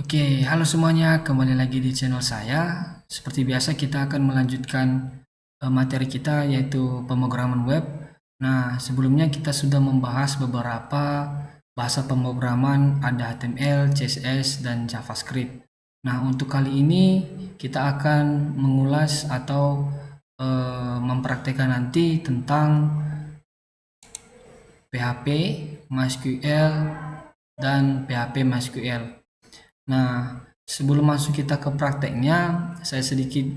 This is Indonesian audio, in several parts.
Oke, halo semuanya, kembali lagi di channel saya. Seperti biasa kita akan melanjutkan materi kita yaitu pemrograman web. Nah, sebelumnya kita sudah membahas beberapa bahasa pemrograman, ada HTML, CSS, dan JavaScript. Nah, untuk kali ini kita akan mengulas atau mempraktekkan nanti tentang PHP, MySQL, dan PHP MySQL. Nah, sebelum masuk kita ke prakteknya, saya sedikit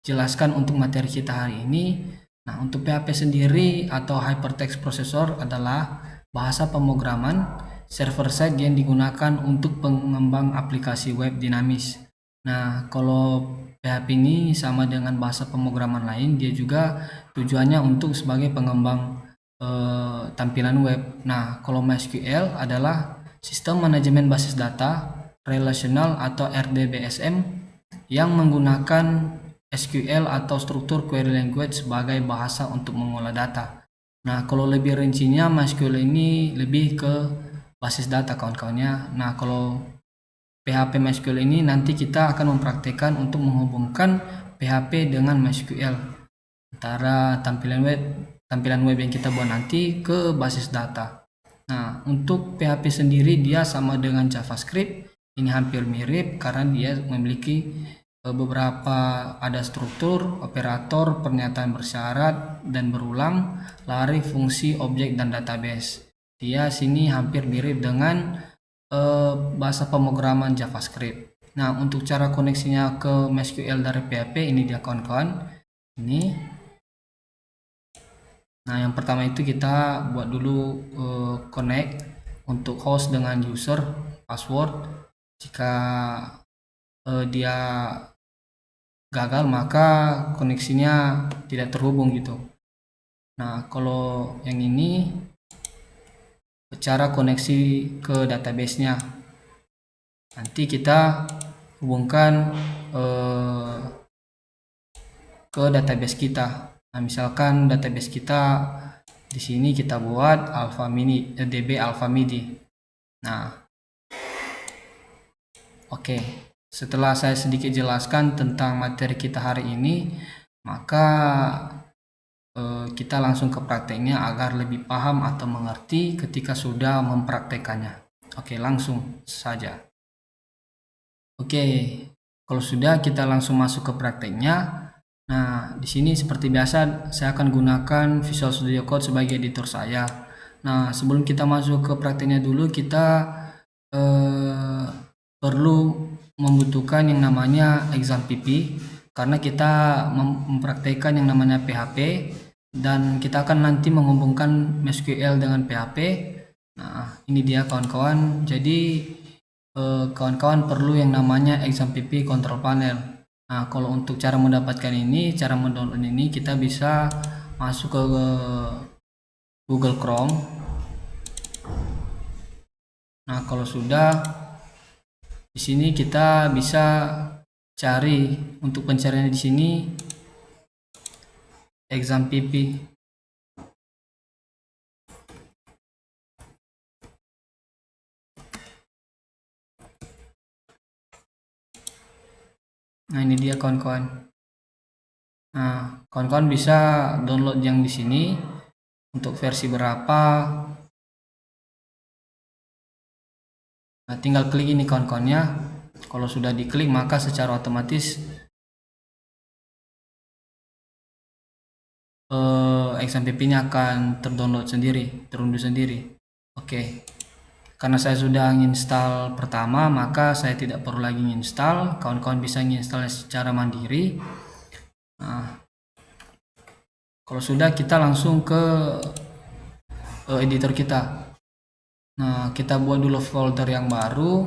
jelaskan untuk materi kita hari ini. Nah, untuk PHP sendiri atau Hypertext Processor adalah bahasa pemrograman server-side yang digunakan untuk pengembang aplikasi web dinamis. Nah, kalau PHP ini sama dengan bahasa pemrograman lain, dia juga tujuannya untuk sebagai pengembang tampilan web. Nah, kalau MySQL adalah sistem manajemen basis data relasional atau RDBSM yang menggunakan SQL atau struktur query language sebagai bahasa untuk mengolah data. Nah, kalau lebih rincinya MySQL ini lebih ke basis data kawan-kawannya. Nah, kalau PHP MySQL ini nanti kita akan mempraktekkan untuk menghubungkan PHP dengan MySQL antara tampilan web yang kita buat nanti ke basis data. Nah, untuk PHP sendiri dia sama dengan JavaScript. Ini hampir mirip karena dia memiliki beberapa ada struktur, operator, pernyataan bersyarat dan berulang, lari, fungsi, objek, dan database. Dia sini hampir mirip dengan bahasa pemrograman JavaScript. Nah, untuk cara koneksinya ke MySQL dari PHP ini dia kawan-kawan. Ini. Nah, yang pertama itu kita buat dulu connect untuk host dengan user, password. Jika dia gagal maka koneksinya tidak terhubung gitu. Nah, kalau yang ini cara koneksi ke database-nya. Nanti kita hubungkan ke database kita. Nah, misalkan database kita di sini kita buat DB Alpha MIDI. Nah, oke. Setelah saya sedikit jelaskan tentang materi kita hari ini, maka kita langsung ke prakteknya agar lebih paham atau mengerti ketika sudah mempraktekannya. Oke, langsung saja. Oke, kalau sudah kita langsung masuk ke prakteknya. Nah, di sini seperti biasa saya akan gunakan Visual Studio Code sebagai editor saya. Nah, sebelum kita masuk ke prakteknya dulu, kita perlu membutuhkan yang namanya exam PP karena kita mempraktekkan yang namanya PHP dan kita akan nanti menghubungkan MySQL dengan PHP. Nah, ini dia kawan-kawan. Jadi kawan-kawan perlu yang namanya exam PP control panel. Nah, kalau untuk cara mendapatkan ini, cara mendownload ini kita bisa masuk ke Google Chrome. Nah, kalau sudah di sini kita bisa cari untuk pencarian di sini exam PP. Nah, ini dia kawan-kawan. Nah, kawan-kawan bisa download yang di sini untuk versi berapa. Nah, tinggal klik ini kawan-kawannya. Kalau sudah diklik maka secara otomatis XMPP-nya akan terdownload sendiri, terunduh sendiri. Oke. Karena saya sudah menginstal pertama, maka saya tidak perlu lagi menginstal. Kawan-kawan bisa menginstal secara mandiri. Nah, kalau sudah kita langsung ke editor kita. Nah, kita buat dulu folder yang baru.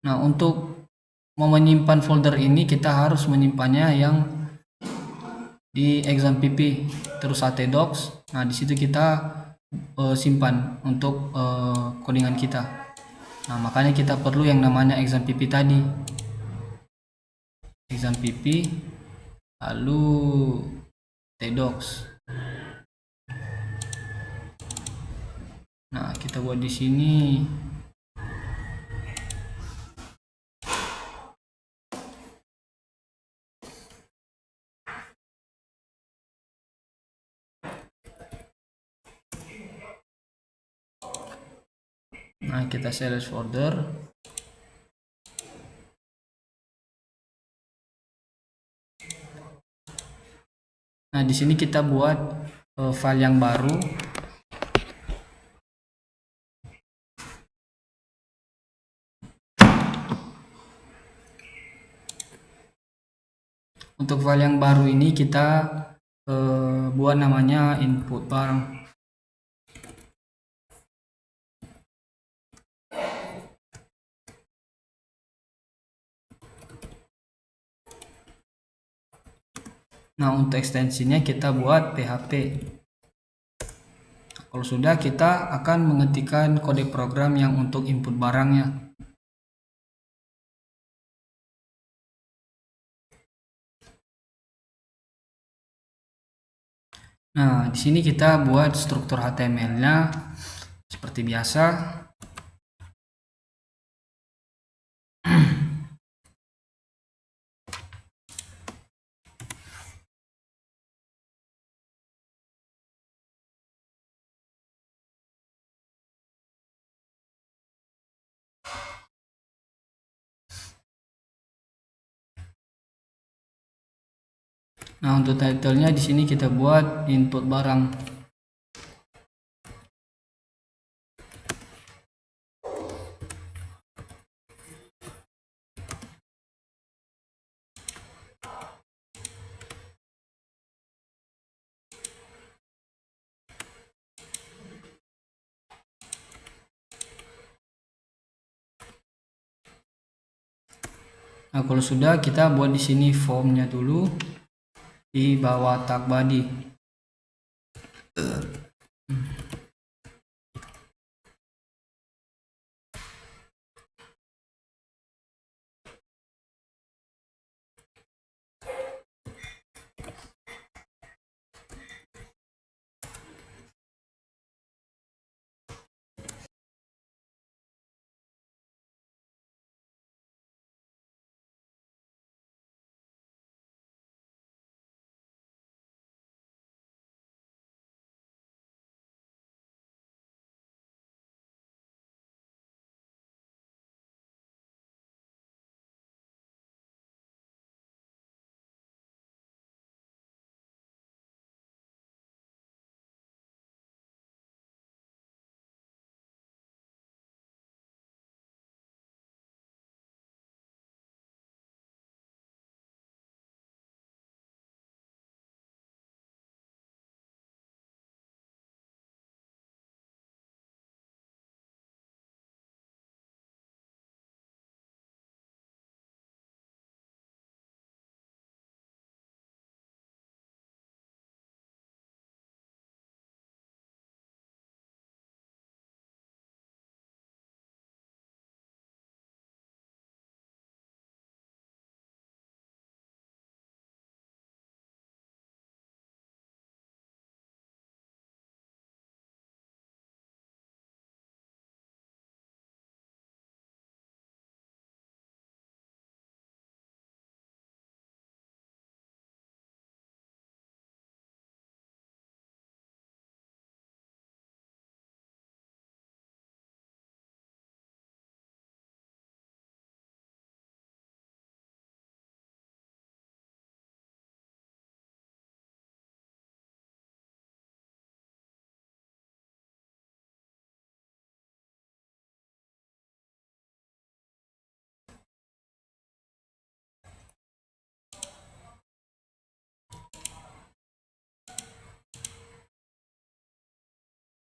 Nah, untuk mau menyimpan folder ini kita harus menyimpannya yang di exam pp terus htdocs. Nah, di situ kita simpan untuk codingan kita. Nah, makanya kita perlu yang namanya exam pp tadi. Exam pp lalu tdocs. Nah, kita buat di sini Nah, kita select folder. Nah, di sini kita buat file yang baru. Untuk file yang baru ini kita buat namanya input barang. Nah, untuk ekstensinya kita buat PHP. Kalau sudah, kita akan mengetikkan kode program yang untuk input barangnya. Nah, di sini kita buat struktur HTML-nya seperti biasa. Nah, untuk title-nya di sini kita buat input barang. Nah, kalau sudah, kita buat di sini formnya dulu di bawah tag body.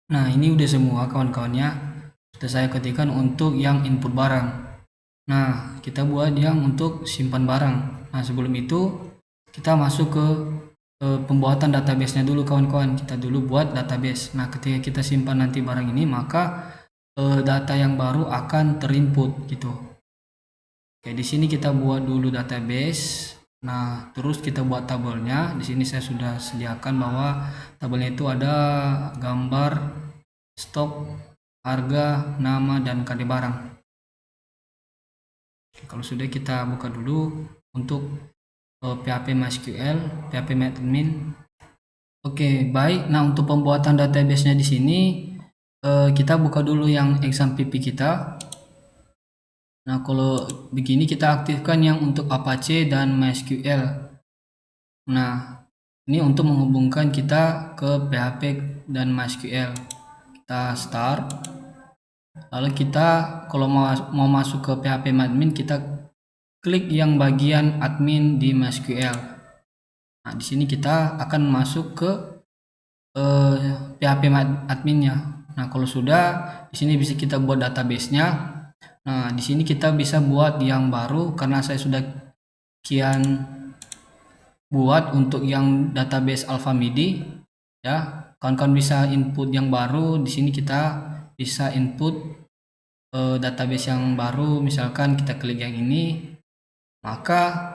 Nah, ini udah semua kawan-kawannya. Sudah saya ketikkan untuk yang input barang. Nah, kita buat yang untuk simpan barang. Nah, sebelum itu kita masuk ke pembuatan database-nya dulu kawan-kawan. Kita dulu buat database. Nah, ketika kita simpan nanti barang ini, maka data yang baru akan terinput gitu. Oke, di sini kita buat dulu database. Nah, terus kita buat tabelnya. Di sini saya sudah sediakan bahwa tabelnya itu ada gambar, stok, harga, nama, dan KD barang. Oke, kalau sudah, kita buka dulu untuk PHP MySQL, PHP admin. Oke, baik. Nah, untuk pembuatan database-nya di sini Kita buka dulu yang exam PP kita. Nah, kalau begini kita aktifkan yang untuk Apache dan MySQL. Nah, ini untuk menghubungkan kita ke PHP dan MySQL. Kita start. Lalu kita kalau mau masuk ke PHP admin, kita klik yang bagian admin di MySQL. Nah, di sini kita akan masuk ke PHP adminnya. Nah, kalau sudah, di sini bisa kita buat database-nya. Nah, di sini kita bisa buat yang baru karena saya sudah kian buat untuk yang database AlphaMidi ya. Kawan-kawan bisa input yang baru. Di sini kita bisa input database yang baru, misalkan kita klik yang ini, maka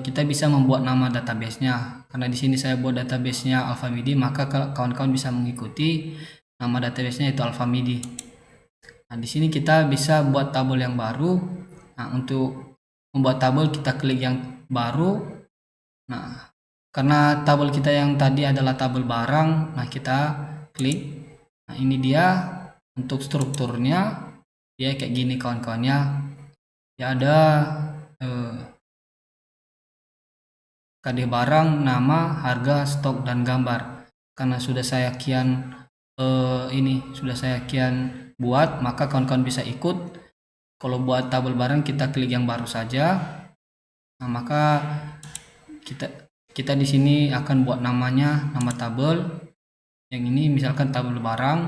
kita bisa membuat nama databasenya. Karena di sini saya buat databasenya AlphaMidi, maka kawan-kawan bisa mengikuti nama databasenya itu AlphaMidi. Nah, di sini kita bisa buat tabel yang baru. Nah, untuk membuat tabel kita klik yang baru. Nah, karena tabel kita yang tadi adalah tabel barang, nah kita klik. Nah, ini dia untuk strukturnya. Ya kayak gini kawan-kawannya. Ya ada KD barang, nama, harga, stok, dan gambar. Karena sudah saya kian buat, maka kawan-kawan bisa ikut. Kalau buat tabel barang kita klik yang baru saja. Nah, maka kita di sini akan buat namanya, nama tabel. Yang ini misalkan tabel barang,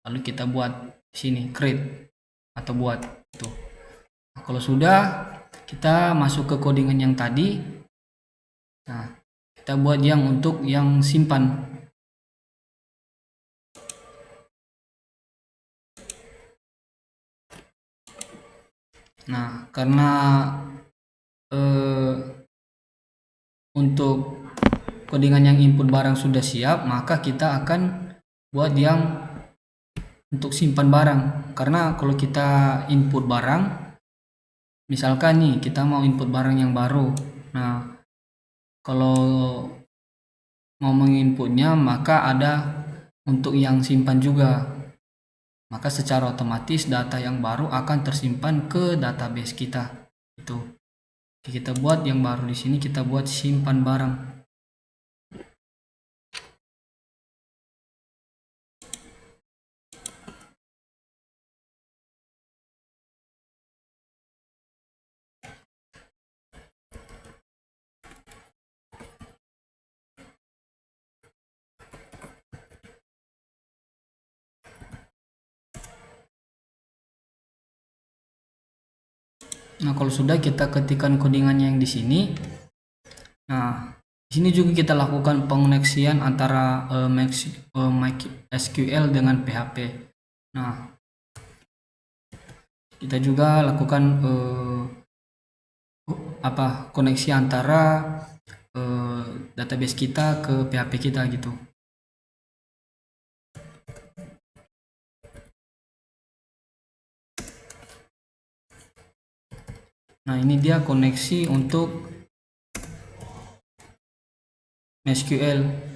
lalu kita buat di sini create atau buat itu. Nah, kalau sudah, kita masuk ke codingan yang tadi. Nah, kita buat yang untuk yang simpan. Nah, karena untuk codingan yang input barang sudah siap, maka kita akan buat yang untuk simpan barang. Karena kalau kita input barang, misalkan nih kita mau input barang yang baru. Nah, kalau mau menginputnya, maka ada untuk yang simpan juga. Maka secara otomatis data yang baru akan tersimpan ke database kita. Itu. Kita buat yang baru di sini, kita buat simpan barang. Nah, kalau sudah kita ketikkan codingannya yang di sini. Nah, di sini juga kita lakukan pengoneksian antara MySQL dengan PHP. Nah, kita juga lakukan koneksi antara database kita ke PHP kita gitu. Nah, ini dia koneksi untuk MySQL.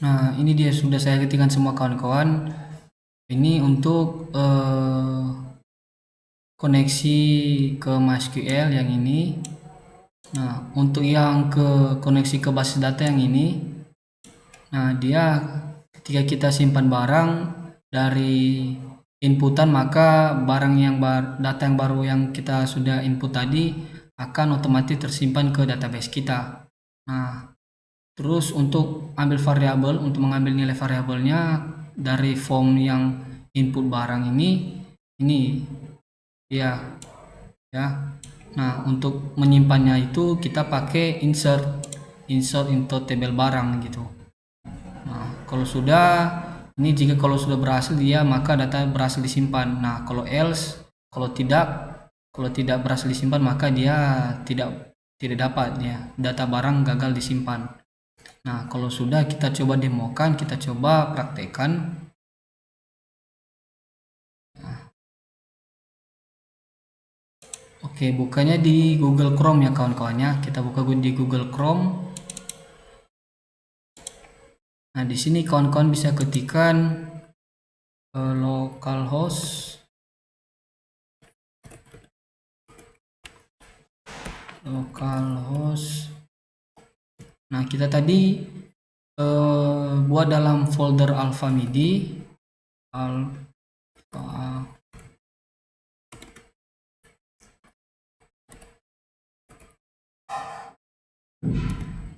Nah, ini dia sudah saya ketikkan semua kawan-kawan. Ini untuk koneksi ke MySQL yang ini. Nah, untuk yang koneksi ke basis data yang ini, nah dia ketika kita simpan barang dari inputan, maka barang yang data yang baru yang kita sudah input tadi akan otomatis tersimpan ke database kita. Nah, terus untuk ambil variabel, untuk mengambil nilai variabelnya dari form yang input barang ini ya. Nah, untuk menyimpannya itu kita pakai insert into table barang gitu. Nah, kalau sudah berhasil dia, maka data berhasil disimpan. Nah, kalau else, kalau tidak berhasil disimpan, maka dia tidak dapat ya, data barang gagal disimpan. Nah, kalau sudah, kita coba demokan, kita coba praktekkan. Oke, bukanya di Google Chrome ya kawan-kawannya. Kita buka di Google Chrome. Nah, di sini kawan-kawan bisa ketikkan localhost. Nah, kita tadi buat dalam folder alpha midi.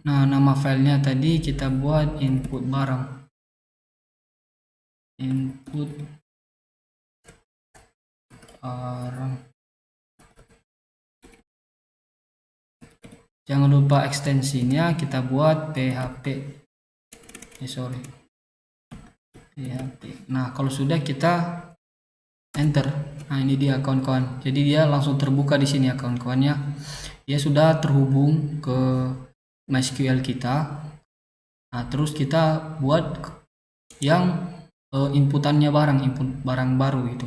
Nah, nama filenya tadi kita buat input barang. Jangan lupa ekstensinya kita buat php. PHP. Nah, kalau sudah kita enter. Nah, ini dia kawan-kawan. Jadi dia langsung terbuka di sini ya kawan-kawannya. Dia sudah terhubung ke MySQL kita. Nah, terus kita buat yang inputannya input barang baru itu.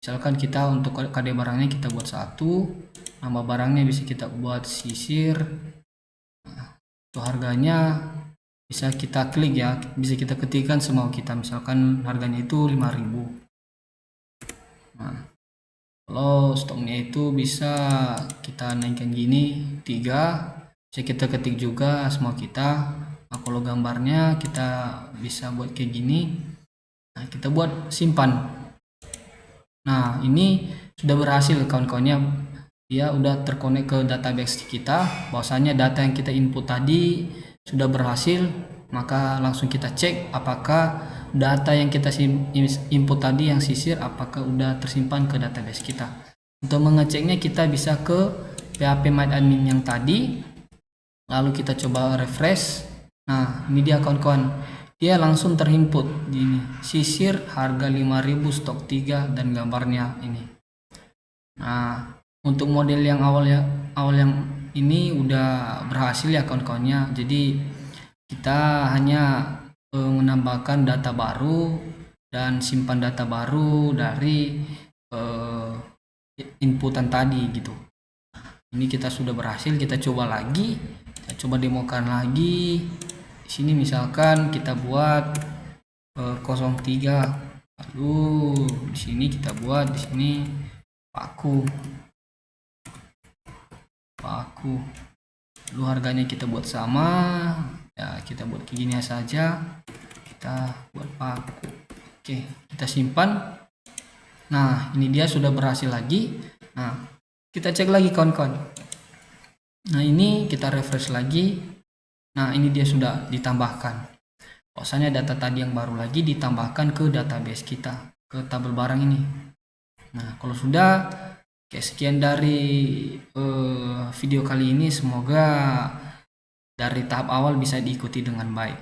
Misalkan kita untuk KD barangnya kita buat 1, nama barangnya bisa kita buat sisir. Nah, itu harganya bisa kita klik ya, bisa kita ketikkan semau kita, misalkan harganya itu 5.000. Nah, kalau stoknya itu bisa kita naikkan gini 3, bisa kita ketik juga semau kita. Nah, kalau gambarnya kita bisa buat kayak gini. Nah, kita buat simpan. Nah, ini sudah berhasil kawan-kawannya. Dia udah terkonek ke database kita. Bahwasanya data yang kita input tadi sudah berhasil. Maka langsung kita cek apakah data yang kita input tadi yang sisir apakah udah tersimpan ke database kita. Untuk mengeceknya kita bisa ke PHP MyAdmin yang tadi. Lalu kita coba refresh. Nah, ini dia kawan-kawan. Dia langsung terinput ini sisir harga 5.000 stok 3 dan gambarnya ini. Nah, untuk model yang awal yang ini udah berhasil ya kawan-kawannya. Jadi kita hanya menambahkan data baru dan simpan data baru dari inputan tadi gitu. Ini kita sudah berhasil. Kita coba lagi, kita coba demokan lagi. Di sini misalkan kita buat 03, lalu di sini kita buat di sini paku, lalu harganya kita buat sama ya, kita buat kayak gini saja, kita buat paku. Oke, kita simpan. Nah, ini dia sudah berhasil lagi. Nah, kita cek lagi kawan-kawan. Nah, ini kita refresh lagi. Nah, ini dia sudah ditambahkan. Bahwasanya data tadi yang baru lagi ditambahkan ke database kita, ke tabel barang ini. Nah, kalau sudah, oke, sekian dari video kali ini. Semoga dari tahap awal bisa diikuti dengan baik.